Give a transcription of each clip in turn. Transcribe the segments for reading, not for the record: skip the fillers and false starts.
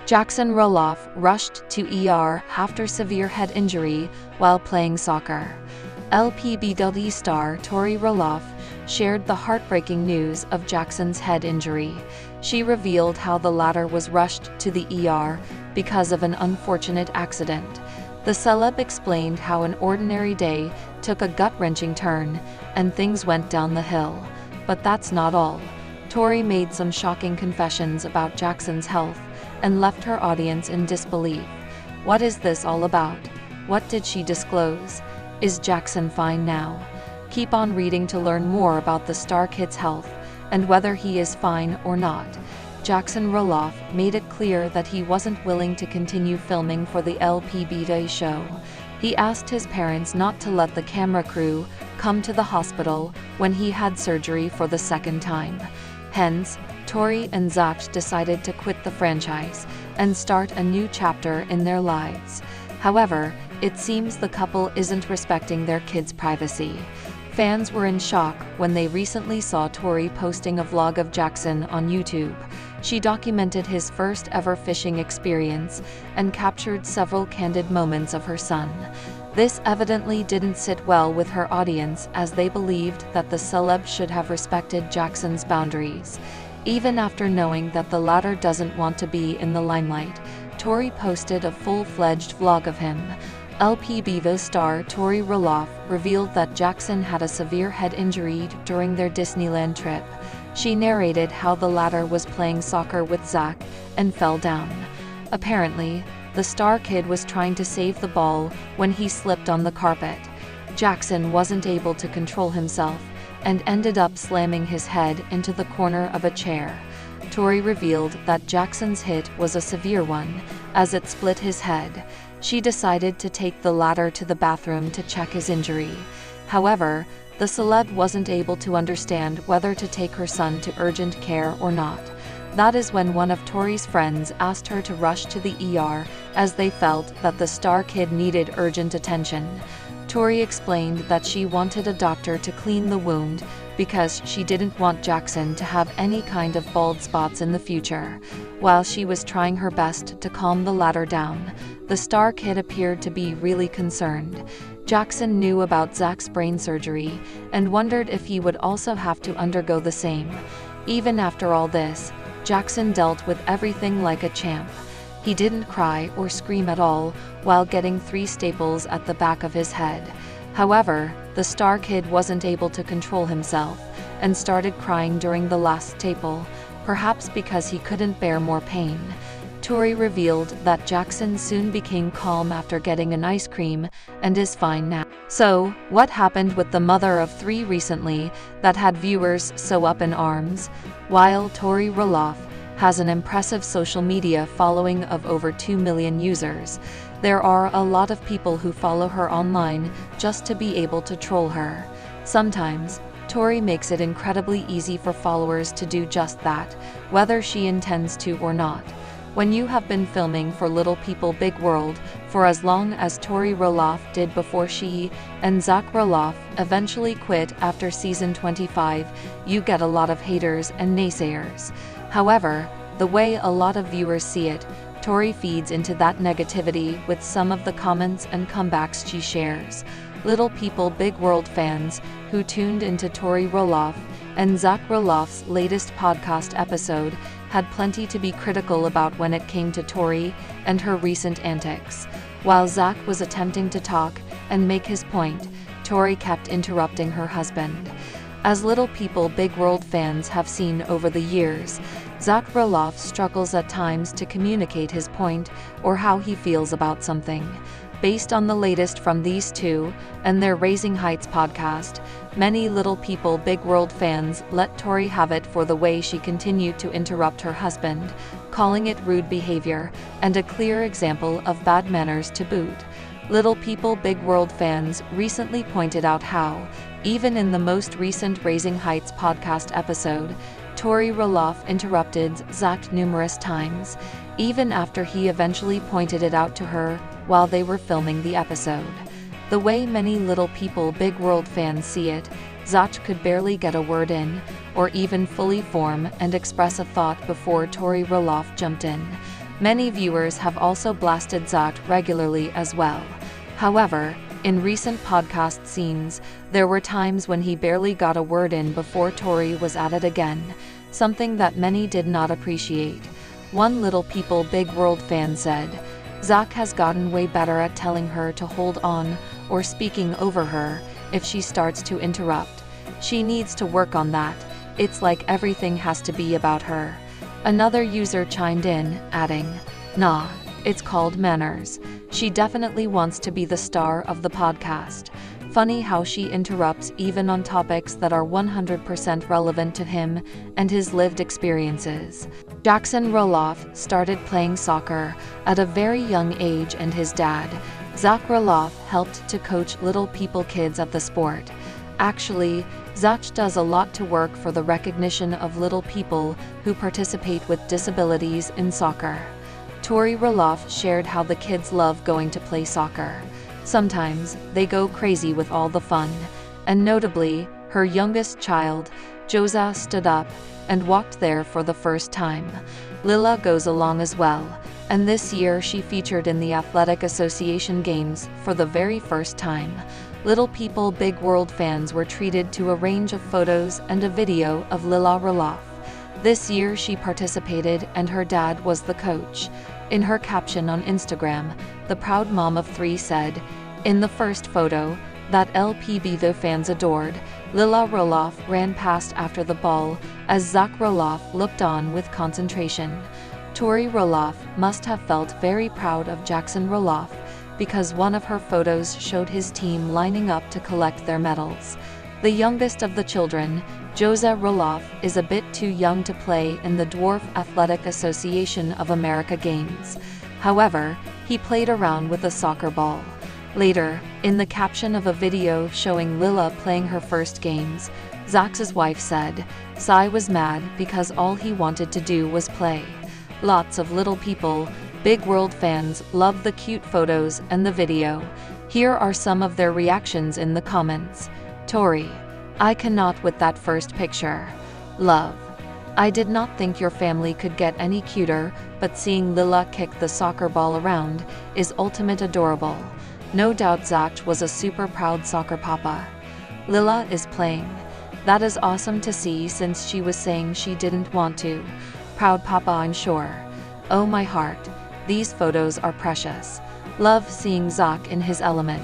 Jackson Roloff rushed to ER after severe head injury while playing soccer. lpbw star Tori Roloff shared the heartbreaking news of Jackson's head injury. She revealed how the latter was rushed to the ER because of an unfortunate accident. The celeb explained how an ordinary day took a gut-wrenching turn and things went down the hill. But that's not all. Tori made some shocking confessions about Jackson's health and left her audience in disbelief. What is this all about? What did she disclose? Is Jackson fine now? Keep on reading to learn more about the star kid's health and whether he is fine or not. Jackson Roloff made it clear that he wasn't willing to continue filming for the lpbw show. He asked his parents not to let the camera crew come to the hospital when he had surgery for the second time. Hence, Tori and Zach decided to quit the franchise and start a new chapter in their lives. However, it seems the couple isn't respecting their kids' privacy. Fans were in shock when they recently saw Tori posting a vlog of Jackson on YouTube. She documented his first ever fishing experience and captured several candid moments of her son. This evidently didn't sit well with her audience, as they believed that the celeb should have respected Jackson's boundaries. Even after knowing that the latter doesn't want to be in the limelight, Tori posted a full-fledged vlog of him. lpbw star Tori Roloff revealed that Jackson had a severe head injury during their Disneyland trip. She narrated how the latter was playing soccer with Zach and fell down. Apparently, the star kid was trying to save the ball when he slipped on the carpet. Jackson wasn't able to control himself and ended up slamming his head into the corner of a chair. Tori revealed that Jackson's hit was a severe one, as it split his head. She decided to take the latter to the bathroom to check his injury. However, the celeb wasn't able to understand whether to take her son to urgent care or not. That is when one of Tori's friends asked her to rush to the ER, as they felt that the star kid needed urgent attention. Tori explained that she wanted a doctor to clean the wound because she didn't want Jackson to have any kind of bald spots in the future. While she was trying her best to calm the latter down, the star kid appeared to be really concerned. Jackson knew about Zach's brain surgery and wondered if he would also have to undergo the same. Even after all this, Jackson dealt with everything like a champ. He didn't cry or scream at all while getting 3 staples at the back of his head. However, the star kid wasn't able to control himself and started crying during the last staple, perhaps because he couldn't bear more pain. Tori revealed that Jackson soon became calm after getting an ice cream and is fine now. So, what happened with the mother of 3 recently that had viewers so up in arms? While Tori Roloff has an impressive social media following of over 2 million users, there are a lot of people who follow her online just to be able to troll her. Sometimes, Tori makes it incredibly easy for followers to do just that, whether she intends to or not. When you have been filming for Little People Big World for as long as Tori Roloff did before she and Zach Roloff eventually quit after season 25, you get a lot of haters and naysayers. However, the way a lot of viewers see it, Tori feeds into that negativity with some of the comments and comebacks she shares. Little People Big World fans who tuned into Tori Roloff and Zach Roloff's latest podcast episode had plenty to be critical about when it came to Tori and her recent antics. While Zach was attempting to talk and make his point, Tori kept interrupting her husband. As Little People Big World fans have seen over the years, Zach Roloff struggles at times to communicate his point or how he feels about something. Based on the latest from these two and their Raising Heights podcast, many Little People Big World fans let Tori have it for the way she continued to interrupt her husband, calling it rude behavior and a clear example of bad manners to boot. Little People Big World fans recently pointed out how, even in the most recent Raising Heights podcast episode, Tori Roloff interrupted Zach numerous times, even after he eventually pointed it out to her while they were filming the episode. The way many Little People Big World fans see it, Zach could barely get a word in, or even fully form and express a thought before Tori Roloff jumped in. Many viewers have also blasted Zach regularly as well. However, in recent podcast scenes, there were times when he barely got a word in before Tori was at it again, something that many did not appreciate. One Little People Big World fan said, "Zach has gotten way better at telling her to hold on or speaking over her if she starts to interrupt. She needs to work on that. It's like everything has to be about her." Another user chimed in, adding, "Nah, it's called manners. She definitely wants to be the star of the podcast. Funny how she interrupts even on topics that are 100% relevant to him and his lived experiences." Jackson Roloff started playing soccer at a very young age, and his dad, Zach Roloff, helped to coach little people kids at the sport. Actually, Zach does a lot to work for the recognition of little people who participate with disabilities in soccer. Tori Roloff shared how the kids love going to play soccer. Sometimes, they go crazy with all the fun, and notably, her youngest child, Joza, stood up and walked there for the first time. Lila goes along as well, and this year she featured in the Athletic Association Games for the very first time. Little People Big World fans were treated to a range of photos and a video of Lila Roloff. This year she participated and her dad was the coach. In her caption on Instagram, the proud mom of 3 said, "In the first photo, that lpbw fans adored, Lila Roloff ran past after the ball as Zach Roloff looked on with concentration." Tori Roloff must have felt very proud of Jackson Roloff, because one of her photos showed his team lining up to collect their medals. The youngest of the children, Joza Roloff, is a bit too young to play in the Dwarf Athletic Association of America Games. However, he played around with a soccer ball. Later, in the caption of a video showing Lila playing her first games, Zach's wife said, "Sai was mad because all he wanted to do was play." Lots of Little People Big World fans love the cute photos and the video. Here are some of their reactions in the comments. Tori: "I cannot with that first picture. Love. I did not think your family could get any cuter, but seeing Lila kick the soccer ball around is ultimate adorable. No doubt Zach was a super proud soccer papa. Lila is playing. That is awesome to see since she was saying she didn't want to. Proud papa, I'm sure. Oh my heart. These photos are precious. Love seeing Zach in his element.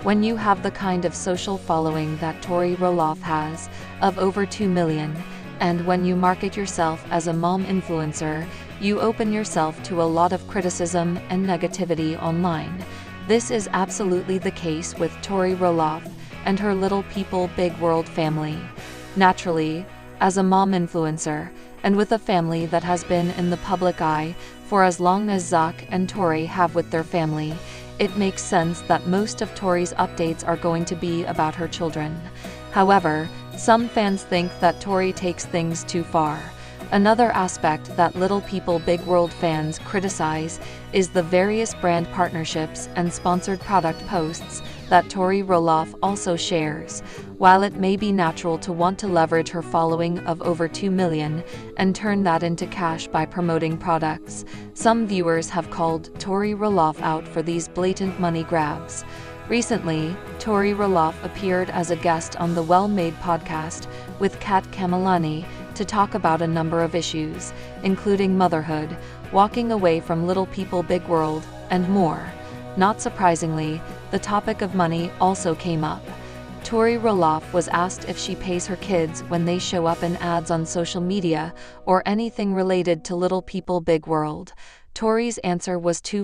When you have the kind of social following that Tori Roloff has, of over 2 million, and when you market yourself as a mom influencer, you open yourself to a lot of criticism and negativity online. This is absolutely the case with Tori Roloff and her Little People Big World family. Naturally, as a mom influencer, and with a family that has been in the public eye for as long as Zach and Tori have with their family, it makes sense that most of Tori's updates are going to be about her children. However, some fans think that Tori takes things too far. Another aspect that Little People Big World fans criticize is the various brand partnerships and sponsored product posts that Tori Roloff also shares. While it may be natural to want to leverage her following of over 2 million and turn that into cash by promoting products, some viewers have called Tori Roloff out for these blatant money grabs. Recently, Tori Roloff appeared as a guest on the Well Made podcast with Kat Kamalani to talk about a number of issues, including motherhood, walking away from Little People Big World, and more. Not surprisingly, the topic of money also came up. Tori Roloff was asked if she pays her kids when they show up in ads on social media or anything related to Little People Big World. Tori's answer was too